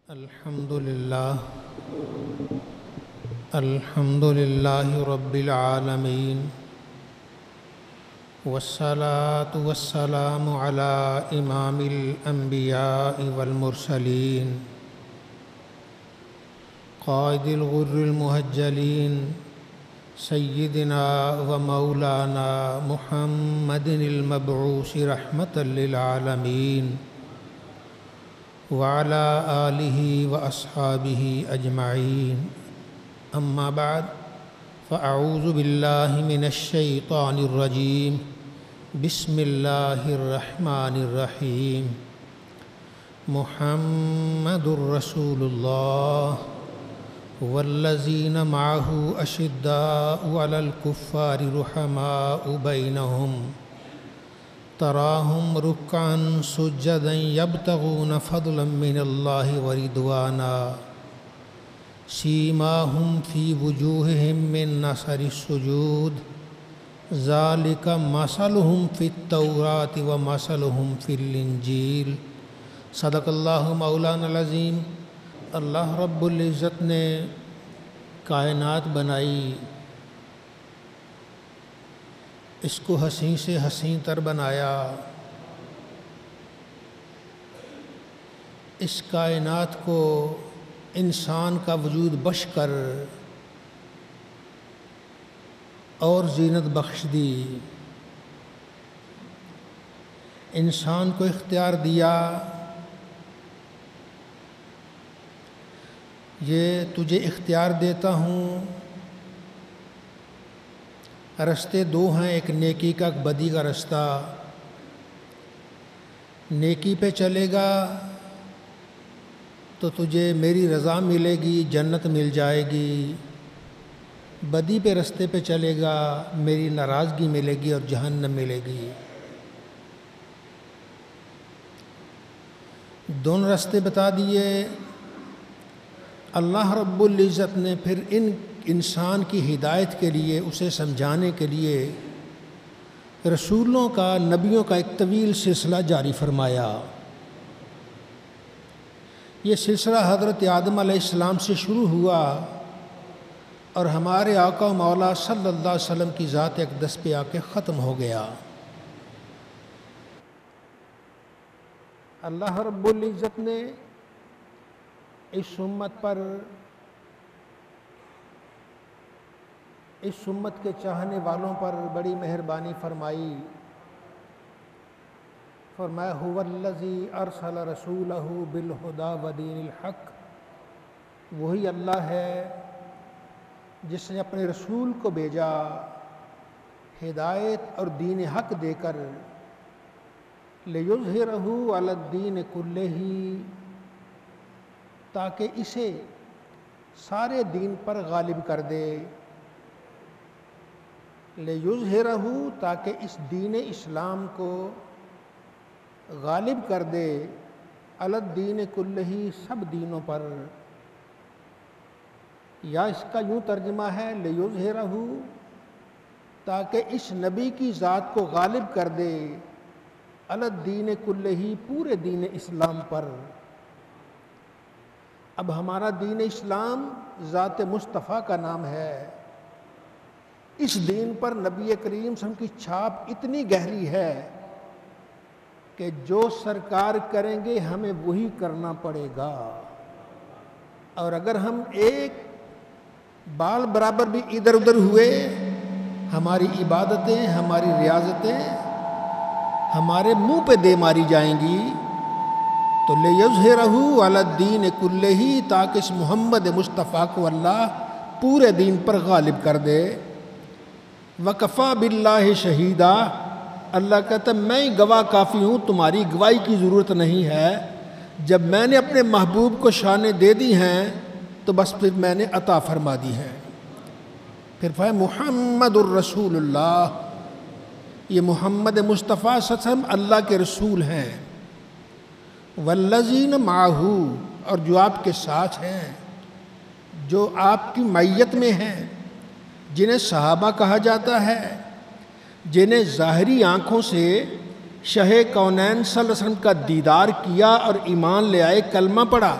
الحمد للہ رب العالمین والصلاة والسلام علی امام الانبیاء والمرسلین قائد الغر المحجلین سیدنا و مولانا محمد المبعوث رحمة للعالمین وعلى آلہ واصحابہ اجمعین اما بعد فاعوذ باللہ من الشیطان الرجیم بسم اللہ الرحمن الرحیم محمد رسول اللہ والذین معہ اشداء علی الکفار رحماء بینہم تراہم رکعا سجدا یبتغون فضلا من اللہ ورضوانا سیماہم فی وجوہہم من اثر السجود ذالک مثلہم فی التوراۃ ومثلہم فی الانجیل صدق اللہ مولانا العظیم۔ اللہ رب العزت نے کائنات بنائی، اس کو حسین سے حسین تر بنایا، اس کائنات کو انسان کا وجود بخش کر اور زینت بخش دی، انسان کو اختیار دیا، یہ تجھے اختیار دیتا ہوں، رستے دو ہیں، ایک نیکی کا ایک بدی کا رستہ، نیکی پہ چلے گا تو تجھے میری رضا ملے گی، جنت مل جائے گی، بدی پہ رستے پہ چلے گا میری ناراضگی ملے گی اور جہنم ملے گی۔ دونوں رستے بتا دیے۔ اللہ رب العزت نے پھر انسان کی ہدایت کے لیے، اسے سمجھانے کے لیے رسولوں کا، نبیوں کا ایک طویل سلسلہ جاری فرمایا۔ یہ سلسلہ حضرت آدم علیہ السلام سے شروع ہوا اور ہمارے آقا و مولا صلی اللہ علیہ وسلم کی ذات اقدس پہ آ کے ختم ہو گیا۔ اللہ رب العزت نے اس امت پر، اس امت کے چاہنے والوں پر بڑی مہربانی فرمائی۔ فرمایا هو الذی ارسل رسولہ بالہدی ودین الحق، وہی اللہ ہے جس نے اپنے رسول کو بھیجا ہدایت اور دین حق دے کر، لیظہرہ علی الدین کلہ، تاکہ اسے سارے دین پر غالب کر دے، لیظہرہ، تاکہ اس دین اسلام کو غالب کر دے، علی الدین کلہ، سب دینوں پر، یا اس کا یوں ترجمہ ہے لیظہرہ، تاکہ اس نبی کی ذات کو غالب کر دے، علی الدین کلہ، پورے دین اسلام پر۔ اب ہمارا دین اسلام ذات مصطفیٰ کا نام ہے، اس دین پر نبی کریم صلی اللہ علیہ وسلم کی چھاپ اتنی گہری ہے کہ جو سرکار کریں گے ہمیں وہی کرنا پڑے گا، اور اگر ہم ایک بال برابر بھی ادھر ادھر ہوئے، ہماری عبادتیں، ہماری ریاضتیں ہمارے منہ پہ دے ماری جائیں گی۔ تو لیظہرہ علی الدین کلہ، تاکہ اس محمد مصطفیٰ کو اللہ پورے دین پر غالب کر دے۔ وکفیٰ باللہ شہیدا، اللہ کہتا ہے میں ہی گواہ کافی ہوں، تمہاری گواہی کی ضرورت نہیں ہے، جب میں نے اپنے محبوب کو شانیں دے دی ہیں تو بس پھر میں نے عطا فرما دی ہے۔ پھر فرمایا محمد الرسول اللہ، یہ محمد مصطفیٰ صلی اللہ علیہ وسلم اللہ کے رسول ہیں، والذین معہ، اور جو آپ کے ساتھ ہیں، جو آپ کی معیت میں ہیں، جنہیں صحابہ کہا جاتا ہے، جنہیں ظاہری آنکھوں سے شہ کونین صلی اللہ علیہ وسلم کا دیدار کیا اور ایمان لے آئے، کلمہ پڑھا،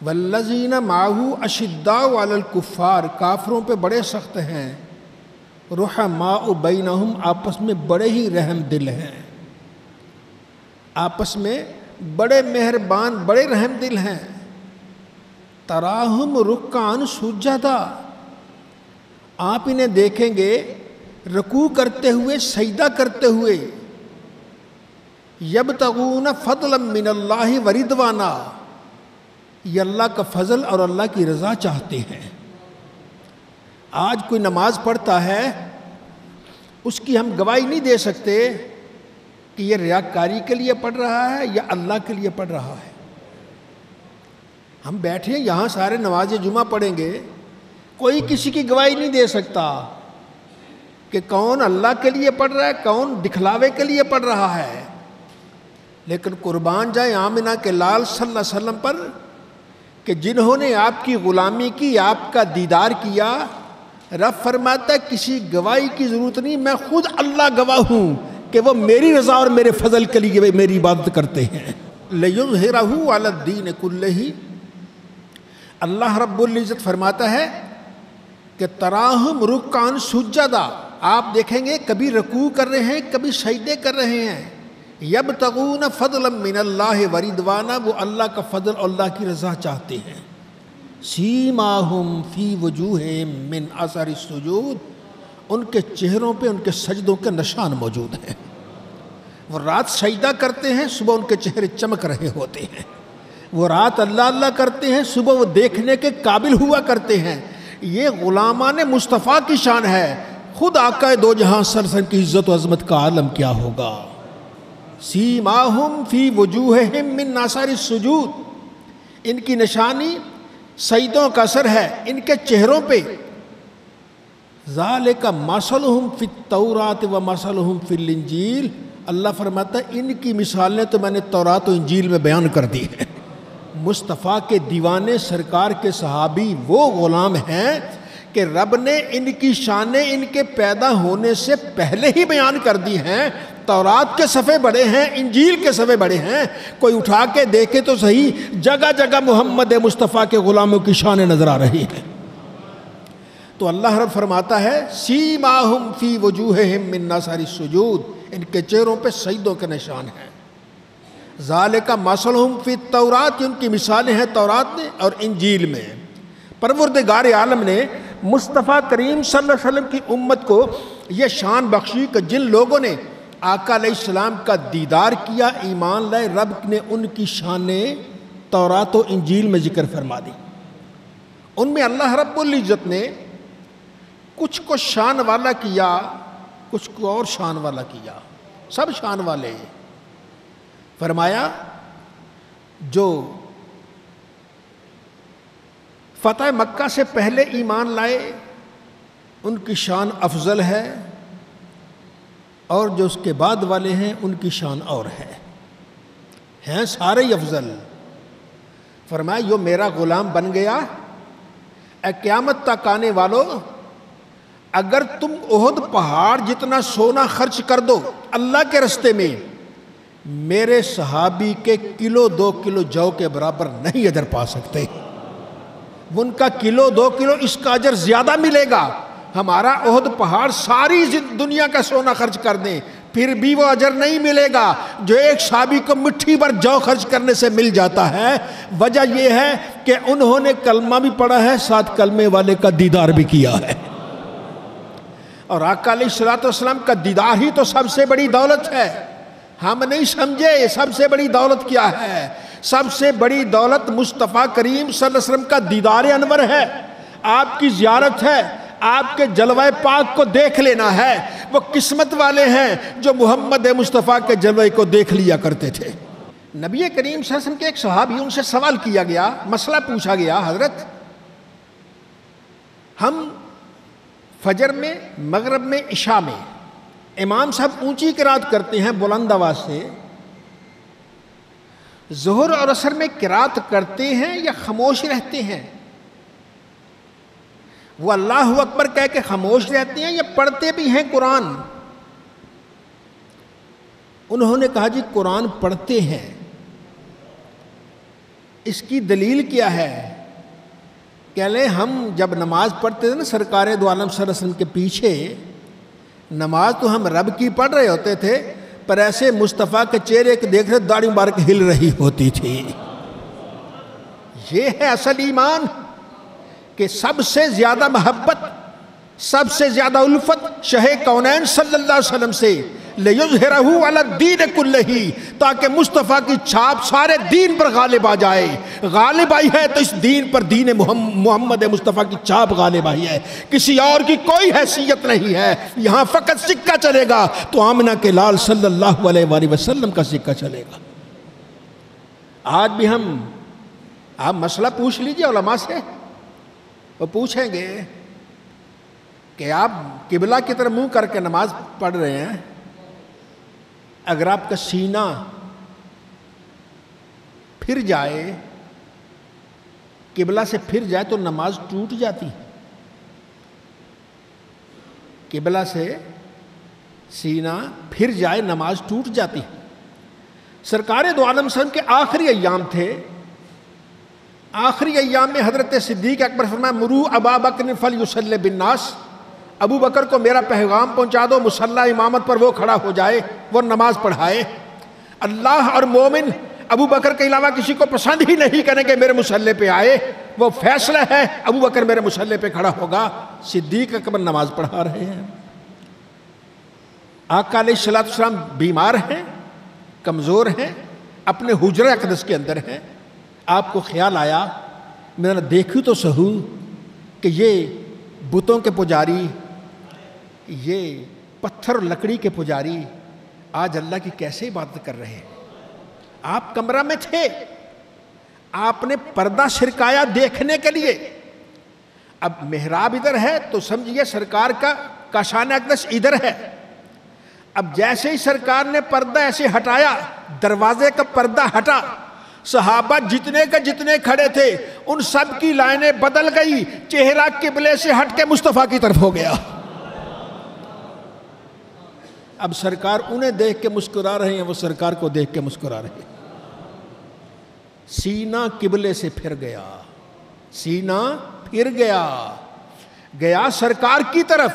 والذین معہ اشداء علی الکفار، کافروں پہ بڑے سخت ہیں، رحماء بینہم، آپس میں بڑے ہی رحم دل ہیں، آپس میں بڑے مہربان بڑے رحم دل ہیں۔ تراہم رکعا سجدا، آپ انہیں دیکھیں گے رکوع کرتے ہوئے سجدہ کرتے ہوئے، یبتغون فضلا من اللہ ورضوانا، یہ اللہ کا فضل اور اللہ کی رضا چاہتے ہیں۔ آج کوئی نماز پڑھتا ہے، اس کی ہم گواہی نہیں دے سکتے کہ یہ ریاکاری کے لیے پڑھ رہا ہے یا اللہ کے لیے پڑھ رہا ہے۔ ہم بیٹھے ہیں یہاں سارے نماز جمعہ پڑھیں گے، کوئی کسی کی گواہی نہیں دے سکتا کہ کون اللہ کے لیے پڑھ رہا ہے، کون دکھلاوے کے لیے پڑھ رہا ہے۔ لیکن قربان جائے آمنہ کے لال صلی اللہ علیہ وسلم پر کہ جنہوں نے آپ کی غلامی کی، آپ کا دیدار کیا، رب فرماتا ہے کسی گواہی کی ضرورت نہیں، میں خود اللہ گواہ ہوں کہ وہ میری رضا اور میرے فضل کے لیے میری عبادت کرتے ہیں۔ لِيُظْهِرَهُ عَلَى الدِّينِ كُلِّهِ، اللہ رب العزت فرماتا ہے کہ تراہم رکعا سجدا، آپ دیکھیں گے کبھی رکوع کر رہے ہیں کبھی سجدے کر رہے ہیں، یبتغون فضلا من اللہ ورضوانا، وہ اللہ کا فضل اور اللہ کی رضا چاہتے ہیں۔ سیماہم فی وجوہہم من اثر السجود، ان کے چہروں پہ ان کے سجدوں کے نشان موجود ہیں۔ وہ رات سجدہ کرتے ہیں، صبح ان کے چہرے چمک رہے ہوتے ہیں۔ وہ رات اللہ اللہ کرتے ہیں، صبح وہ دیکھنے کے قابل ہوا کرتے ہیں۔ یہ غلامان مصطفیٰ کی شان ہے، خود آقا دو جہاں صلی اللہ علیہ وسلم کی عزت و عظمت کا عالم کیا ہوگا۔ سیماہم فی وجوہہم من اثر السجود، ان کی نشانی سجدوں کا اثر ہے ان کے چہروں پہ۔ ذالک مثلہم فی التوراۃ و مثلہم فی الانجیل، اللہ فرماتا ہے ان کی مثالیں تو میں نے تورات و انجیل میں بیان کر دی ہیں۔ مصطفیٰ کے دیوانے سرکار کے صحابی وہ غلام ہیں کہ رب نے ان کی شانیں ان کے پیدا ہونے سے پہلے ہی بیان کر دی ہیں۔ تورات کے صفحے بڑے ہیں، انجیل کے صفحے بڑے ہیں، کوئی اٹھا کے دیکھے تو صحیح، جگہ جگہ محمد مصطفیٰ کے غلاموں کی شانیں نظر آ رہی ہیں۔ تو اللہ رب فرماتا ہے سیماہم فی وجوہہم من اثر السجود، ان کے چہروں پہ سجدوں کے نشان ہیں۔ ذالک مثلہم فی التوراۃ، ان کی مثالیں ہیں تورات میں اور انجیل میں۔ پروردگار عالم نے مصطفیٰ کریم صلی اللہ علیہ وسلم کی امت کو یہ شان بخشی کہ جن لوگوں نے آقا علیہ السلام کا دیدار کیا، ایمان لائے، رب نے ان کی شانیں تورات و انجیل میں ذکر فرما دی۔ ان میں اللہ رب العزت نے کچھ کو شان والا کیا، کچھ کو اور شان والا کیا، سب شان والے ہیں۔ فرمایا جو فتح مکہ سے پہلے ایمان لائے ان کی شان افضل ہے، اور جو اس کے بعد والے ہیں ان کی شان اور ہے، ہیں سارے ہی افضل۔ فرمایا جو میرا غلام بن گیا، اے قیامت تک آنے والوں، اگر تم احد پہاڑ جتنا سونا خرچ کر دو اللہ کے رستے میں، میرے صحابی کے کلو 2 کلو جو کے برابر نہیں اجر پا سکتے۔ ان کا کلو 2 کلو اس کا اجر زیادہ ملے گا۔ ہمارا احد پہاڑ ساری دنیا کا سونا خرچ کر دیں پھر بھی وہ اجر نہیں ملے گا جو ایک صحابی کو مٹھی بھر جو خرچ کرنے سے مل جاتا ہے۔ وجہ یہ ہے کہ انہوں نے کلمہ بھی پڑھا ہے، ساتھ کلمے والے کا دیدار بھی کیا ہے، اور آقا علیہ الصلوۃ والسلام کا دیدار ہی تو سب سے بڑی دولت ہے۔ ہم نہیں سمجھے سب سے بڑی دولت کیا ہے۔ سب سے بڑی دولت مصطفیٰ کریم صلی اللہ علیہ وسلم کا دیدار انور ہے، آپ کی زیارت ہے، آپ کے جلوہ پاک کو دیکھ لینا ہے۔ وہ قسمت والے ہیں جو محمد مصطفیٰ کے جلوے کو دیکھ لیا کرتے تھے۔ نبی کریم صلی اللہ علیہ وسلم کے ایک صحابی، ان سے سوال کیا گیا، مسئلہ پوچھا گیا، حضرت ہم فجر میں، مغرب میں، عشاء میں امام صاحب اونچی قرات کرتے ہیں بلند آواز سے، ظہر اور عصر میں قرات کرتے ہیں یا خاموش رہتے ہیں؟ وہ اللہ اکبر کہہ کے خاموش رہتے ہیں یا پڑھتے بھی ہیں قرآن؟ انہوں نے کہا جی قرآن پڑھتے ہیں، اس کی دلیل کیا ہے؟ کہ لیں ہم جب نماز پڑھتے تھے نا سرکار دو عالم صلی اللہ علیہ وسلم کے پیچھے، نماز تو ہم رب کی پڑھ رہے ہوتے تھے، پر ایسے مصطفیٰ کے چہرے کو دیکھ رہے داڑھی مبارک ہل رہی ہوتی تھی۔ یہ ہے اصل ایمان، کہ سب سے زیادہ محبت، سب سے زیادہ الفت شہ کونین صلی اللہ علیہ وسلم سے، لِيُظْهِرَهُ عَلَى الدِّينِ كُلِّهِ، تاکہ مصطفیٰ کی چھاپ سارے دین پر غالب آ جائے۔ غالب آئی ہے تو اس دین پر دین محمد مصطفیٰ کی چھاپ غالب آئی ہے، کسی اور کی کوئی حیثیت نہیں ہے۔ یہاں فقط سکہ چلے گا تو آمنہ کے لال صلی اللہ علیہ وآلہ وسلم کا سکہ چلے گا۔ آج بھی آپ مسئلہ پوچھ لیجئے علماء سے، وہ پوچھیں گے کہ آپ قبلہ کی طرف منہ کر کے نماز پڑھ رہے ہیں، اگر آپ کا سینہ پھر جائے، قبلہ سے پھر جائے تو نماز ٹوٹ جاتی۔ قبلہ سے سینہ پھر جائے نماز ٹوٹ جاتی۔ سرکار دو عالم صلی اللہ علیہ وسلم کے آخری ایام تھے، آخری ایام میں حضرت صدیق اکبر فرمایا مرو ابا بکر فلیصلی بالناس، ابو بکر کو میرا پیغام پہنچا دو، مصلی امامت پر وہ کھڑا ہو جائے، وہ نماز پڑھائے۔ اللہ اور مومن ابو بکر کے علاوہ کسی کو پسند ہی نہیں کریں کہ میرے مصلی پہ آئے، وہ فیصلہ ہے ابو بکر میرے مصلی پہ کھڑا ہوگا۔ صدیق اکبر نماز پڑھا رہے ہیں، آقا علیہ الصلوۃ والسلام بیمار ہیں، کمزور ہیں، اپنے حجرہ اقدس کے اندر ہیں۔ آپ کو خیال آیا میں نے دیکھوں تو سہو کہ یہ بتوں کے پجاری، یہ پتھر اور لکڑی کے پجاری آج اللہ کی کیسے عبادت کر رہے ہیں۔ آپ کمرہ میں تھے، آپ نے پردہ سرکایا دیکھنے کے لیے، اب محراب ادھر ہے تو سمجھیے سرکار کا کاشان اقدس ادھر ہے۔ اب جیسے ہی سرکار نے پردہ ایسے ہٹایا، دروازے کا پردہ ہٹا، صحابہ جتنے کے جتنے کھڑے تھے ان سب کی لائنیں بدل گئی، چہرہ قبلے سے ہٹ کے مصطفیٰ کی طرف ہو گیا۔ اب سرکار انہیں دیکھ کے مسکرا رہے ہیں، وہ سرکار کو دیکھ کے مسکرا رہے ہیں۔ سینہ قبلے سے پھر گیا، سینہ پھر گیا، گیا سرکار کی طرف،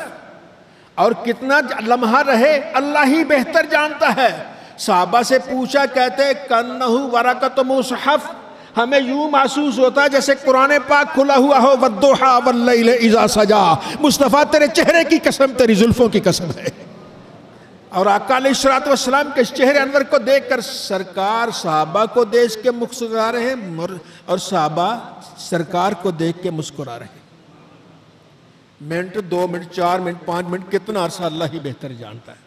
اور کتنا لمحہ رہے اللہ ہی بہتر جانتا ہے۔ صحابہ سے پوچھا، کہتے کَأَنَّهُ وَرَقَةُ مُصْحَفٍ، ہمیں یوں محسوس ہوتا ہے جیسے قرآن پاک کھلا ہوا ہو، وَالضُّحَىٰ وَاللَّيْلِ إِذَا سَجَىٰ۔ مصطفیٰ تیرے چہرے کی قسم، تیری زلفوں کی قسم ہے۔ اور آقا علیہ الصلوۃ والسلام کے چہرے انور کو دیکھ کر سرکار صحابہ کو دیکھ کے مسکرا رہے ہیں، اور صحابہ سرکار کو دیکھ کے مسکرا رہے ہیں۔ منٹ، 2 منٹ، 4 منٹ، 5 منٹ، کتنا عرصہ اللہ ہی بہتر جانتا ہے۔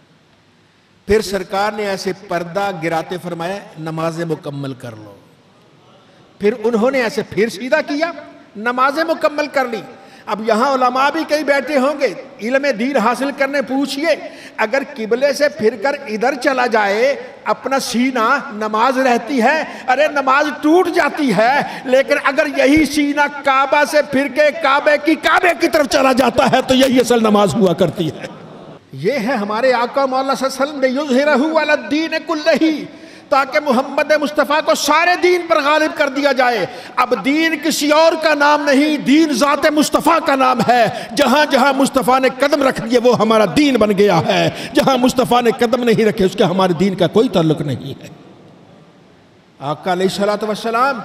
پھر سرکار نے ایسے پردہ گراتے فرمایا نماز مکمل کر لو۔ پھر انہوں نے ایسے پھر سیدھا کیا، نماز مکمل کر لی۔ اب یہاں علماء بھی کئی بیٹھے ہوں گے، علم دین حاصل کرنے پوچھئے، اگر قبلے سے پھر کر ادھر چلا جائے اپنا سینہ، نماز رہتی ہے؟ ارے نماز ٹوٹ جاتی ہے، لیکن اگر یہی سینہ کعبہ سے پھر کے کعبے کی طرف چلا جاتا ہے تو یہی اصل نماز ہوا کرتی ہے۔ یہ ہے ہمارے آقا مولا صلی اللہ علیہ وسلم لِيُظْهِرَهُ عَلَى الدِّينِ كُلِّهِ، تاکہ محمد مصطفیٰ کو سارے دین پر غالب کر دیا جائے۔ اب دین کسی اور کا نام نہیں، دین ذات مصطفیٰ کا نام ہے۔ جہاں جہاں مصطفیٰ نے قدم رکھ دیے وہ ہمارا دین بن گیا ہے، جہاں مصطفیٰ نے قدم نہیں رکھے اس کا ہمارے دین کا کوئی تعلق نہیں ہے۔ آقا علیہ الصلوۃ والسلام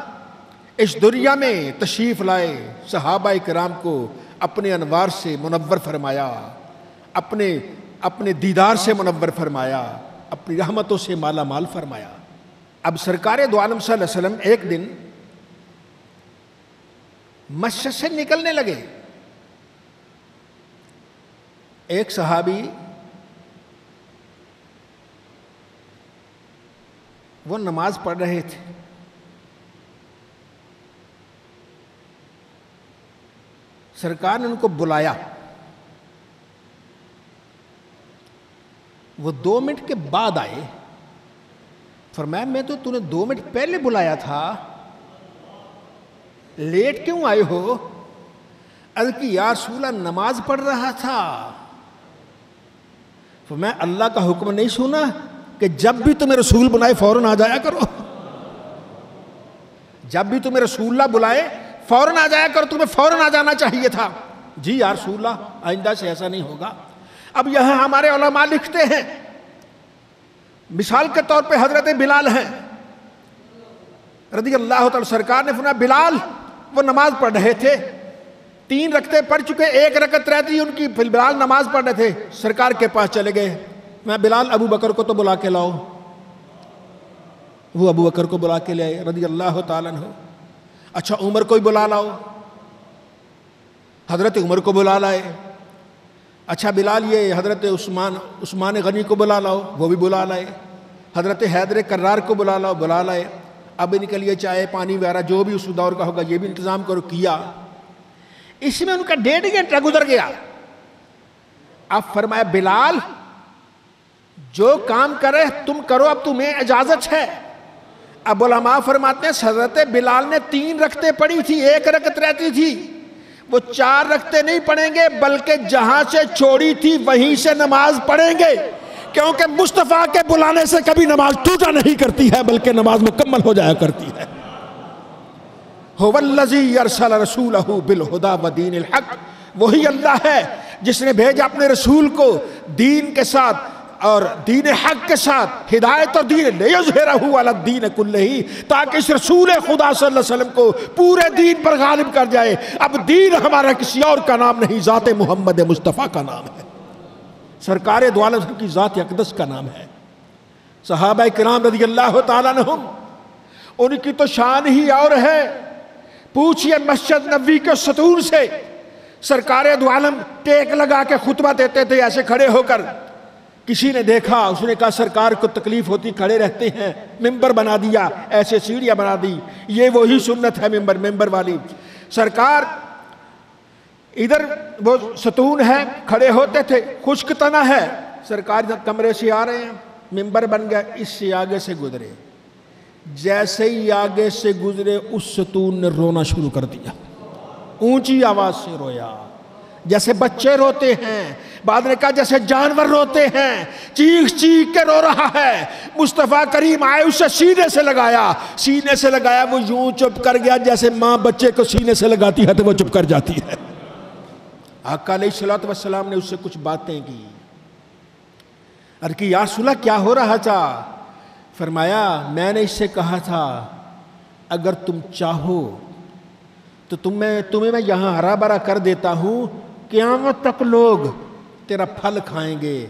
اس دنیا میں تشریف لائے، صحابہ کرام کو اپنے انوار سے منور فرمایا، اپنے دیدار سے منور فرمایا، اپنی رحمتوں سے مالا مال فرمایا۔ اب سرکار دو عالم صلی اللہ علیہ وسلم ایک دن مسجد سے نکلنے لگے، ایک صحابی وہ نماز پڑھ رہے تھے، سرکار نے ان کو بلایا، وہ 2 منٹ کے بعد آئے، فرمایا میں تو نے 2 منٹ پہلے بلایا تھا، لیٹ کیوں آئے ہو؟ عرض کی یا رسول اللہ نماز پڑھ رہا تھا۔ فرمایا اللہ کا حکم نہیں سنا کہ جب بھی تمہیں رسول بنائے فوراً آ جایا کرو؟ جب بھی تمہیں رسول اللہ بلائے فوراً آ جایا کرو، تمہیں فوراً آ جانا چاہیے تھا۔ جی یا رسول اللہ آئندہ سے ایسا نہیں ہوگا۔ اب یہاں ہمارے علماء لکھتے ہیں، مثال کے طور پہ حضرت بلال ہیں رضی اللہ تعالی، سرکار نے فرمایا بلال وہ نماز پڑھ رہے تھے، 3 رکعتیں پڑھ چکے، 1 رکعت رہتی ان کی، بلال نماز پڑھ رہے تھے، سرکار کے پاس چلے گئے، میں بلال ابو بکر کو تو بلا کے لاؤ۔ وہ ابو بکر کو بلا کے لے آئے رضی اللہ تعالیٰ عنہ۔ اچھا عمر کو بلا لاؤ، حضرت عمر کو بلا لائے۔ اچھا بلال یہ حضرت عثمان غنی کو بلا لاؤ، وہ بھی بلا لائے۔ حضرت حیدر کرار کو بلا لاؤ، بلا لائے۔ اب ان کے لیے چائے پانی وغیرہ جو بھی اس دور کا ہوگا یہ بھی انتظام کرو، کیا۔ اس میں ان کا 1.5 گھنٹہ گزر گیا۔ اب فرمایا بلال جو کام کرے تم کرو، اب تمہیں اجازت ہے۔ اب علماء فرماتے ہیں حضرت بلال نے 3 رکعتیں پڑھی تھی، 1 رکعت رہتی تھی، وہ 4 رکعتیں نہیں پڑھیں گے بلکہ جہاں سے چھوڑی تھی وہیں سے نماز پڑھیں گے، کیونکہ مصطفیٰ کے بلانے سے کبھی نماز ٹوٹا نہیں کرتی ہے بلکہ نماز مکمل ہو جایا کرتی ہے۔ هو الذی ارسل رسولہ بالہدی ودین الحق، وہی اللہ ہے جس نے بھیجا اپنے رسول کو دین کے ساتھ اور دین حق کے ساتھ، ہدایت اور دین، لیظہرہ علی الدین کلہ، تاکہ اس رسول خدا صلی اللہ علیہ وسلم کو پورے دین پر غالب کر جائے۔ اب دین ہمارا کسی اور کا نام نہیں، ذات محمد مصطفیٰ کا نام ہے، سرکار دو عالم کی ذات اقدس کا نام ہے۔ صحابہ کرام رضی اللہ تعالیٰ عنہم، ان کی تو شان ہی اور ہے۔ پوچھئے مسجد نبوی کے ستون سے سرکار دو عالم ٹیک لگا کے خطبہ دیتے تھے ایسے کھڑے ہو کر۔ کسی نے دیکھا، اس نے کہا سرکار کو تکلیف ہوتی، کھڑے رہتے ہیں، ممبر بنا دیا، ایسے سیڑھیاں بنا دی، یہ وہی سنت ہے ممبر والی۔ سرکار ادھر وہ ستون ہے، کھڑے ہوتے تھے، خشک تنا ہے، سرکار کمرے سے آ رہے ہیں، ممبر بن گیا، اس سے آگے سے گزرے، جیسے ہی آگے سے گزرے اس ستون نے رونا شروع کر دیا، اونچی آواز سے رویا، جیسے بچے روتے ہیں، بعد نے کہا جیسے جانور روتے ہیں، چیخ چیخ کے رو رہا ہے۔ مصطفیٰ کریم آئے، اسے سینے سے لگایا، وہ یوں چپ کر گیا جیسے ماں بچے کو سینے سے لگاتی ہے تو وہ چپ کر جاتی ہے۔ آقا علیہ الصلوۃ والسلام نے اس سے کچھ باتیں کی، عرض کی یا رسول اللہ کیا ہو رہا تھا؟ فرمایا میں نے اس سے کہا تھا اگر تم چاہو تو تمہیں میں یہاں ہرا بھرا کر دیتا ہوں، قیامت تک لوگ تیرا پھل کھائیں گے،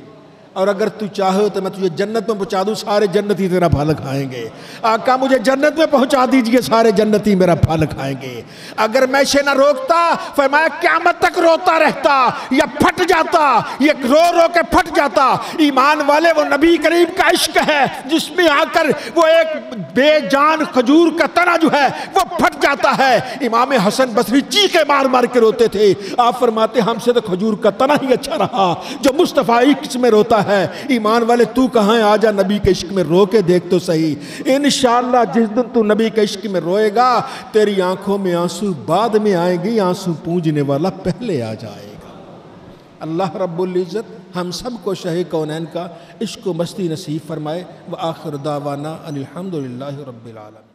اور اگر تو چاہو تو میں تجھے جنت میں پہنچا دوں، سارے جنتی تیرا پھل کھائیں گے۔ آقا مجھے جنت میں پہنچا دیجئے، سارے جنتی میرا پھل کھائیں گے۔ اگر میں اسے نہ روکتا، فرمایا قیامت تک روتا رہتا یا پھٹ جاتا، یہ رو رو کے پھٹ جاتا۔ ایمان والے وہ نبی کریم کا عشق ہے جس میں آ کر وہ ایک بے جان کھجور کا تنا جو ہے وہ پھٹ جاتا ہے۔ امام حسن بصری چیخے مار مار کے روتے تھے، آپ فرماتے ہم سے تو کھجور کا تنا ہی اچھا رہا جو مصطفیٰ عشق میں روتا ہے۔ ایمان والے تو کہاں ہے، آجا نبی کے عشق میں رو کے دیکھ تو صحیح۔ انشاءاللہ جس دن تو نبی کے عشق میں روئے گا تیری آنکھوں میں آنسو بعد میں آئیں گی، آنسو پونجنے والا پہلے آ جائے گا۔ اللہ رب العزت ہم سب کو شہ کونین کا عشق و مستی نصیب فرمائے۔ وآخر دعوانا ان الحمدللہ رب العالمین۔